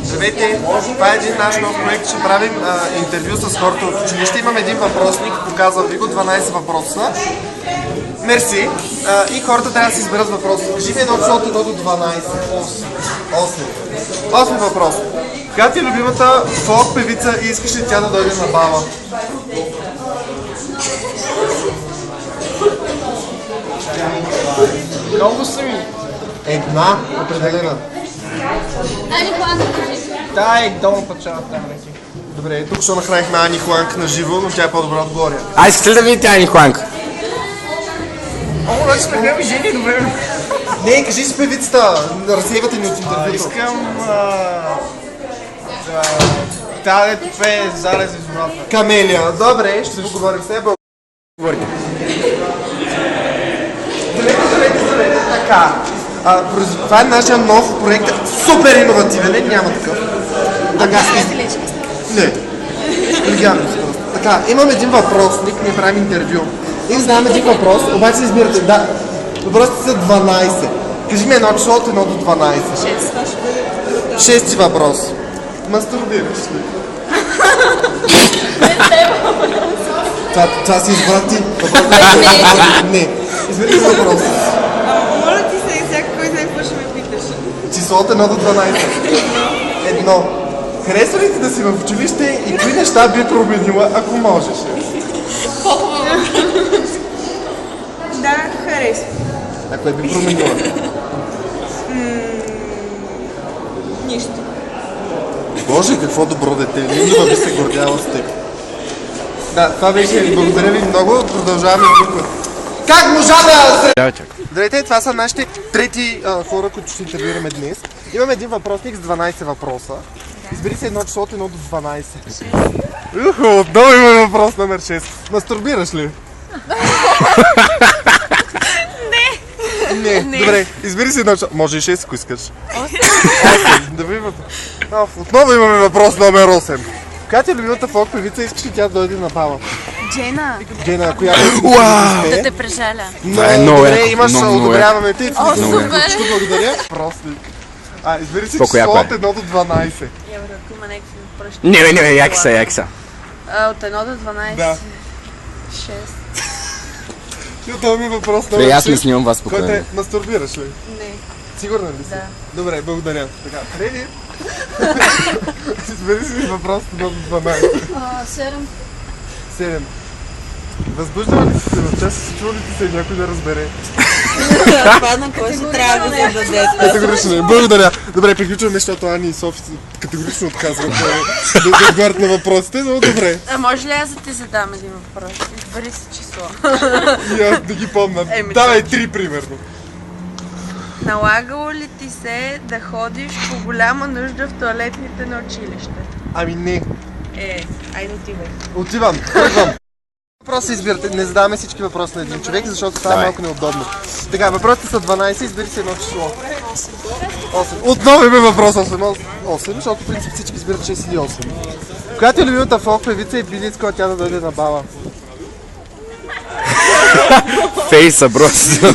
Здравейте! Това е един наш нов проект. Ще правим интервю с хората от училище. Имам един въпросник, показвам ви го, 12 въпроса. Мерси. И хората трябва да си изберат въпроса. Кажи ми едно число от 1 до 12. 8 въпрос. Коя ти е любимата фолк певица и искаш ли тя да дойде на бала? Много са ми. Една, определена. Ани Хуанка, кажи. Да, е долу печала там. Добре, тук ще нахранихме Ани Хуанк на живо, но тя е по-добра от Глория. А искате ли да видите Ани Хуанк? О, значи сме гледаме жени, добре. Не, кажи си певицата, разсейвате ни от интервюто. Искам тя дето пее Зарез из водата. Камелия. Добре, ще поговорим с нея. Говорите. Здравейте. Така. Това е нашия нов проект. Супер иновативен. Няма такъв. Така. Не. Легално си просто. Така, имам един въпросник, ние правим интервю. И задавам един въпрос, обаче избирате. Да. Въпросите са 12. Кажи ми едно число от 1 до 12. 6. Шести въпрос. Мастурбираш ли? Това си избра ти. Не. Избери си въпрос. Моля ти се, всяка кой знае какво ще ме питаш. Число от 1 до 12. Едно. Харесва ли ти да си в училище и кои неща би променила, ако можеш? Да, харесва. А кое би променила? Нищо. Боже, какво добро дете. Нинова би се гордяла с теб. Да, това беше. Благодаря ви много. Продължаваме тук. Как можа да... Здравейте, това са нашите трети хора, които ще интервюираме днес. Имаме един въпросник с 12 въпроса. Избери се едно число от 1 до 12. Отново имаме въпрос номер 6. Мастурбираш ли? Не. Добре, избери си едно число. Може и 6, ако искаш. 8. Отново имаме въпрос номер 8. Коя ти е любимата фолк певица, искаш ли тя да дойде на бала? Джена, която да те прежаля. Това е много добре, яко, имаш, много одобряваме те. супер. Благодаря. Простник. Избери си Колко число яко е? от 1 до 12. Ако има някакви пръщи. Не, яки са. От 1 до 12. Да. 6. Това ми е въпрос Бе, номер аз не 6. снимам вас Който спокойно. е, мастурбираш ли? Не. Сигурна ли си? Да. Добре, благодаря. Така, Фреди. Избери си въпрос от 1 до 12. 7. 7. Възбуждава ли си се в час? Чува ли ти се някой да разбере? Това на кой ще трябва да се даде. Категорично не. Благодаря. Добре, приключваме, защото Ани и Софи категорично отказват да отговарят на въпросите, но добре. А може ли аз да ти задам един въпрос? Избери си число. И аз да ги помня. Еми, Давай 3 примерно. Налагало ли ти се да ходиш по голяма нужда в тоалетните на училище? Ами не. Айде отивай. Отивам. Тръгвам. Въпроси избирате. Не задаваме всички въпроси на един човек, защото става малко неудобно. Така, въпросите са 12, избери си едно число. 8. Отново има въпрос 8, защото в принцип всички избират 6 или 8. Коя ти е любимата фолк певица и би ли искала тя да дойде на бала? Фейса, просто.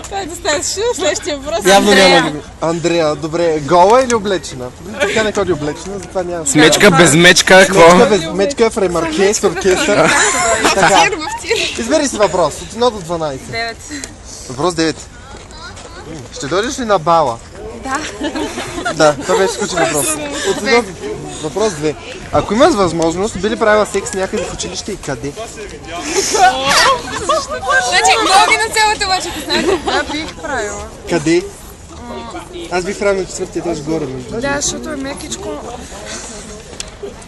Това е достатъчно. Следващия въпрос. Явно няма ли. Андрея, добре. Гола или облечена? Тя не ходи облечена, затова няма. С мечка, без мечка, какво? Мечка без мечка в ремарке, с оркестър. Така. Избери си въпрос от 1 до 12. 9. Въпрос 9. Ще дойдеш ли на бала? Да, това беше скучен въпрос. Въпрос 2. Ако имаш възможност, би ли правила секс някъде в училище и къде? Значи, много на цялата обаче, знаете. Да, бих правила. Къде? Аз бих правил на 4-ти етаж горе. Да, защото е мекичко.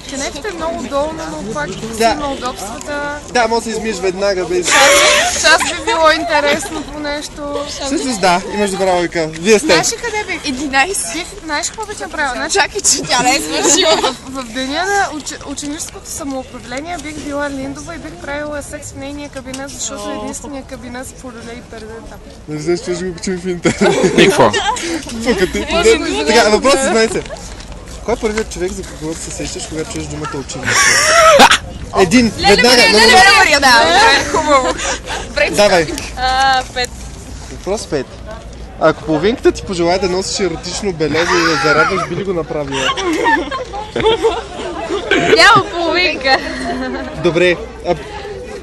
Кенефите е много долно, но пак Да. има удобствата. Да, може да се измиеш веднага без... Час би било интересно по нещо. Всъщност да, имаш добра логика. Вие сте. Знаеш ли къде бих? 11. Знаеш какво бих направила? Значи, Чакай, че тя не е свършила. в деня на ученическото самоуправление бих била Линдова и бих правила секс в нейния кабинет, защото е единствения кабинет с полюле и перде там. Не знаеш, че ще го чуем в интернет. И какво? Така, въпрос 16. Кой е първият човек, за когото се сещаш, когато чуеш думата училище? Един, веднага. Да, хубаво. Давай. 5. Въпрос 5. Ако половинката ти пожелая да носиш еротично белезо и да зарадваш, би ли го направила? Няма половинка. Добре.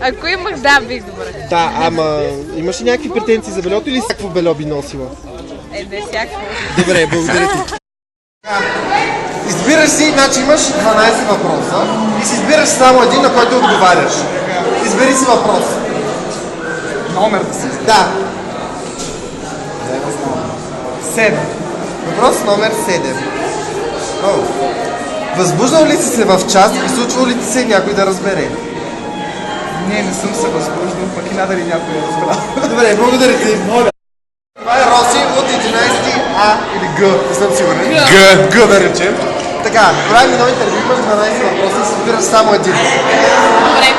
Ако имах, да, бих добре. Да, ама имаш ли някакви претенции за белето или всякакво бело би носила? Не всякакво. Добре, благодаря ти. Избираш си, значи имаш 12 въпроса и си избираш само един, на който отговаряш. Избери си въпрос. Номер да си избери. Да. 7. Въпрос номер 7. О. Възбуждал ли си се в час и случвал ли ти се някой да разбере? Не съм се възбуждал, пък и надали някой е разбрал. Добре, благодаря ти. Това е Роси от 11 А или Г, не съм сигурен. Г да речем. Така, правим едно интервю, имаш 12 въпроса и си избираш само един. Добре,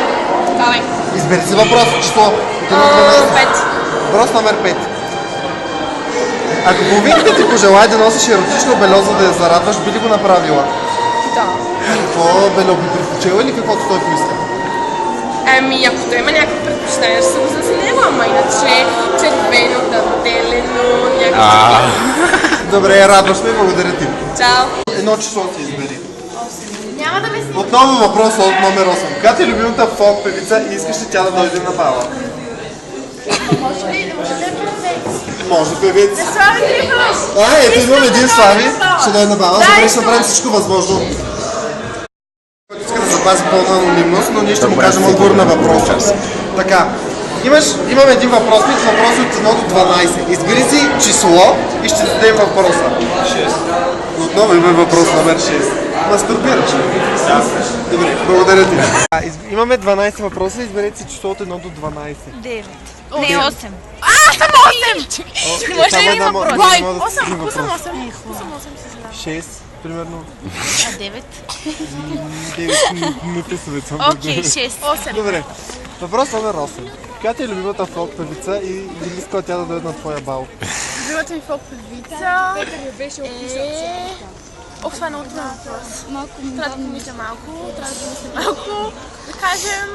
давай. Избери си въпрос, число. От 1 до 12. 5. Въпрос номер 5. Ако половинката ти пожелай да носиш еротично бело, за да я зарадваш, би ли го направила? Да. Какво бело би предпочела или каквото той поиска? Ами, ако той има някакви предпочитания, ще се го заснема, ама иначе червено, дантелено, някакви. Добре, радваш ме, благодаря ти. Чао. Едно число ти избери. Няма да ме снимаш. Отново въпрос от номер 8. Коя ти е любимата фолк певица и искаш ли тя да дойде на бала? Може ли да бъде певец? Може певец. Слави Трифонов! Ето имам един Слави, ще дойде на бала. Добре, ще направим всичко възможно. Който иска да запази пълна анонимност, но ние ще му кажем отговор на въпроса. Така, имаме един въпросник с въпроси от 1 до 12. Избери си число и ще зададем въпроса. 6. Отново имаме въпрос номер 6. Мастурбираш ли? Да. Добре, благодаря ти. Имаме 12 въпроса, изберете си число от 1 до 12. 9. Не, 8. Само 8! Може ли един въпрос? 8. 6, примерно. 9. 9, не писаме само. Окей, 6. 8. Добре. Въпрос номер 8. Коя ти е любимата фолк певица и би ли искала тя да дойде на твоя бал? Любимата ми фолк певица е... Ох, това е много труден въпрос. Трябва да помисля малко. Да кажем...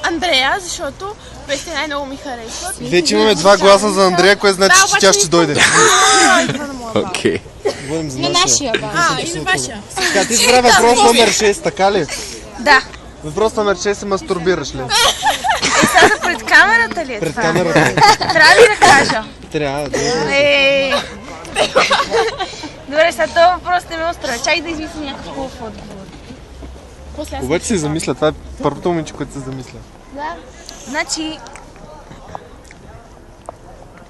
Андрея, защото песните най-много ми харесват. Вече имаме 2 гласа за Андрея, което значи, че тя ще дойде. Окей. Говорим за нашия. И на вашия. Така, ти избра въпрос номер 6, така ли? Да. Въпрос номер 6 се мастурбираш ли? Сега пред камерата ли е Пред това? камерата. Трябва ли да кажа? Трябва да. Добре, сега този въпрос не ме устроя. Чай да измисля някакъв хубав отговор. Обаче се замисля, това е първото момиче, което се замисля. Да. Значи...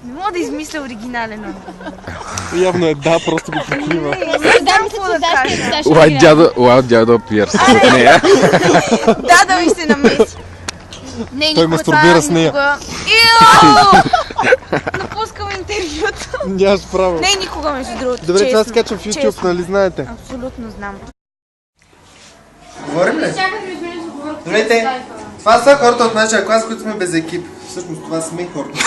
Не мога да измисля оригинален отговор. Явно е да, просто го покрива. Не знам какво да кажа. Лао дядо пиърс от нея. Да ми се намеси. Не, Той мастурбира с нея. Напускам интервюто. Нямаш право. Не, никога, между другото. Добре, това се честно. качва в YouTube, нали знаете? Абсолютно знам. Говорим ли? Здравейте! Това са хората от нашия клас, които сме без екип. Всъщност това сме хората.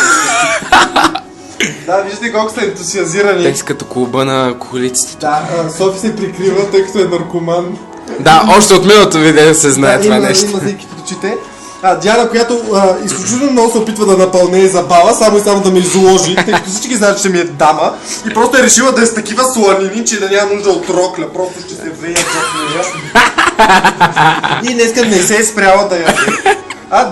Да, виждате колко са ентусиазирани. Те са като клуба на колиците. Да, Софи се прикрива, тъй като е наркоман. Да, още от миналото видео се знае това нещо. Има за екип от очите. Диана, която изключително много се опитва да напълне и забава, само и само да ме изложи, тъй като всички знаят, че ми е дама. И просто е решила да е с такива сланини, че да няма нужда от рокля. Просто ще се веят в нея. И днеска не се е спряла да яде.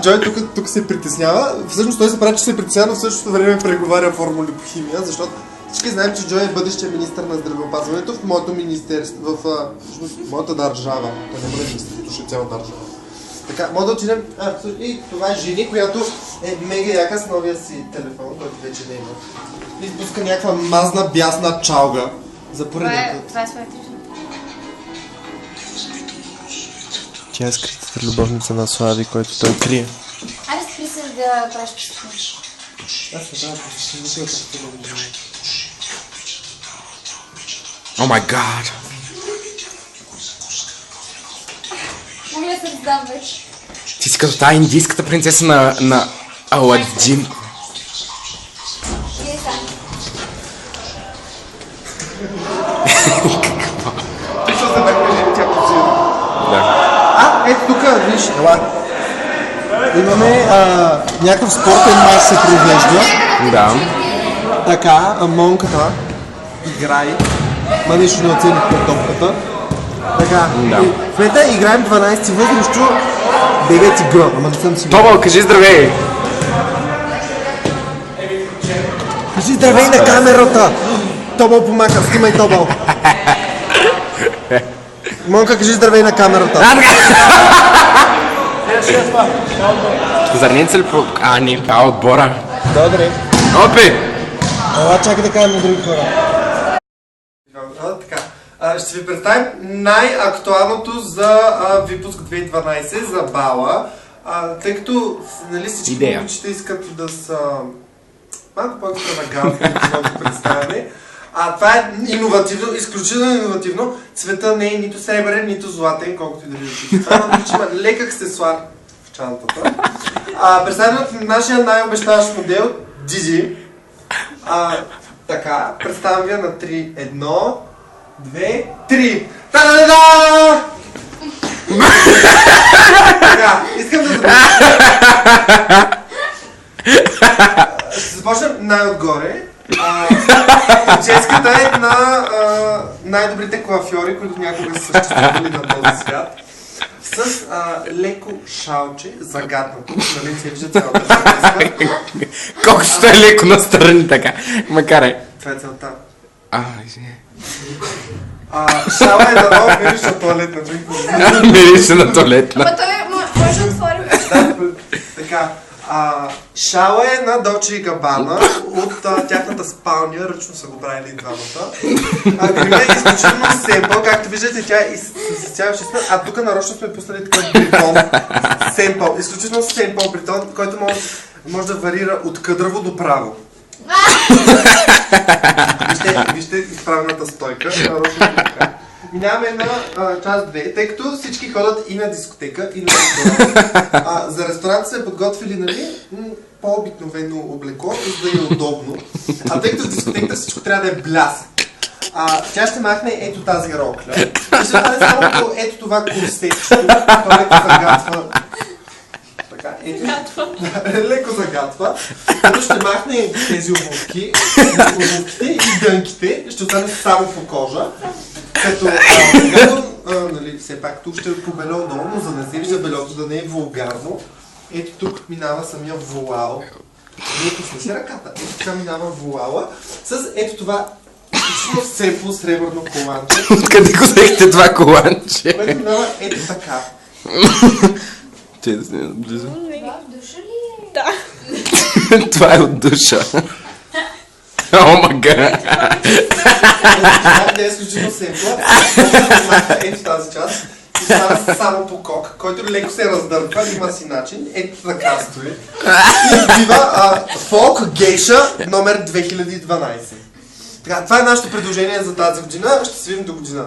Джой тук се притеснява. Всъщност той се прави, че се притеснява, но в същото време преговаря формули по химия, защото всички знаем, че Джой е бъдещия министър на здравеопазването в моето министерство, в моята държава. Той не бъде министър, ще е цяла държава. Така, може да отидем. И това е Жени, която е мега яка с новия си телефон, който вече не има. Изпуска някаква мазна бясна чалга за пореден път. Това е светлично. Тя е скритата любовница на Слави, който той крие. Айде спри се да правиш впечатление. Аз се правя впечатление, О май гад! Мога ли да се раздам вече? Ти си като тази индийската принцеса на Аладжин. Иди сам. Ето тук, виж, ела. Имаме някакъв спортен мач се провежда. Да. Така, монката играе. Ма нищо не оцени топката. Така, в момента играем 12 въз срещу 9 Г, ама не съм сигурен. Тобъл, кажи здравей! Кажи здравей на камерата! Тобъл помаха, снимай Тобъл. Монка, кажи здравей на камерата. Зарница ли по... А, не, това е отбора. Добре. Опи! Ела, чакай да кажем на други хора. Така. Ще ви представим най-актуалното за випуск 2012 за бала. Тъй като нали, всички момичета искат да са малко по-екстравагантни в новото представяне. Това е иновативно, изключително иновативно. Цвета не е нито сребърен, нито златен, колкото и да видите. Това е лек аксесуар в чантата. Представяме от нашия най-обещаващ модел Диди. Така, представям ви на 3. 1, 2, 3. Та-да-да-да! Така, искам да започнем. Ще започнем най-отгоре. Прическата е на най-добрите коафьори, които някога са съществували на този свят. С леко шалче, загаднато, нали се вижда цялата прическа. Колко ще е леко настрани така. Макар Това е целта. Извиня. Шала е дано, мириш на туалетна. Мирише на туалетна. Ама той може да отворим. Така. Шала е на Dolce & Gabbana от тяхната спалня, ръчно са го правили двамата. Грима е изключително семпъл, както виждате тя е изцяло чиста, а тук нарочно сме пуснали такъв бритон. Семпъл, изключително семпъл бритон, който може да варира от къдраво до право. Вижте изправената стойка, нарочно така. Минаваме на част 2, тъй като всички ходят и на дискотека, и на ресторант. За ресторант сме подготвили, нали, по-обикновено облекло, за да е удобно. Тъй като в дискотеката всичко трябва да е блясък. Тя ще махне ето тази рокля. И ще стане само по ето това курсетчето, това леко загатва. Така, ето. Леко загатва. Като ще махне тези обувки, обувките и дънките, ще остане само по кожа. Като, нали, все пак тук ще е побело долу, но за да не се вижда белото, да не е вулгарно, ето тук минава самия вуал. Не пусна си ръката. Ето така минава вуала с ето това изключително сепло сребърно коланче. Откъде го взехте това коланче? Което минава ето така. Че да сме близо. Това в душа ли е? Да. Това е от душа. О, мага! Това е изключително сепла. Ето тази част. И става само по кок, който леко се раздърпва, има си начин. Ето така стои. И бива фолк гейша номер 2012. Така, това е нашето предложение за тази година. Ще се видим до година.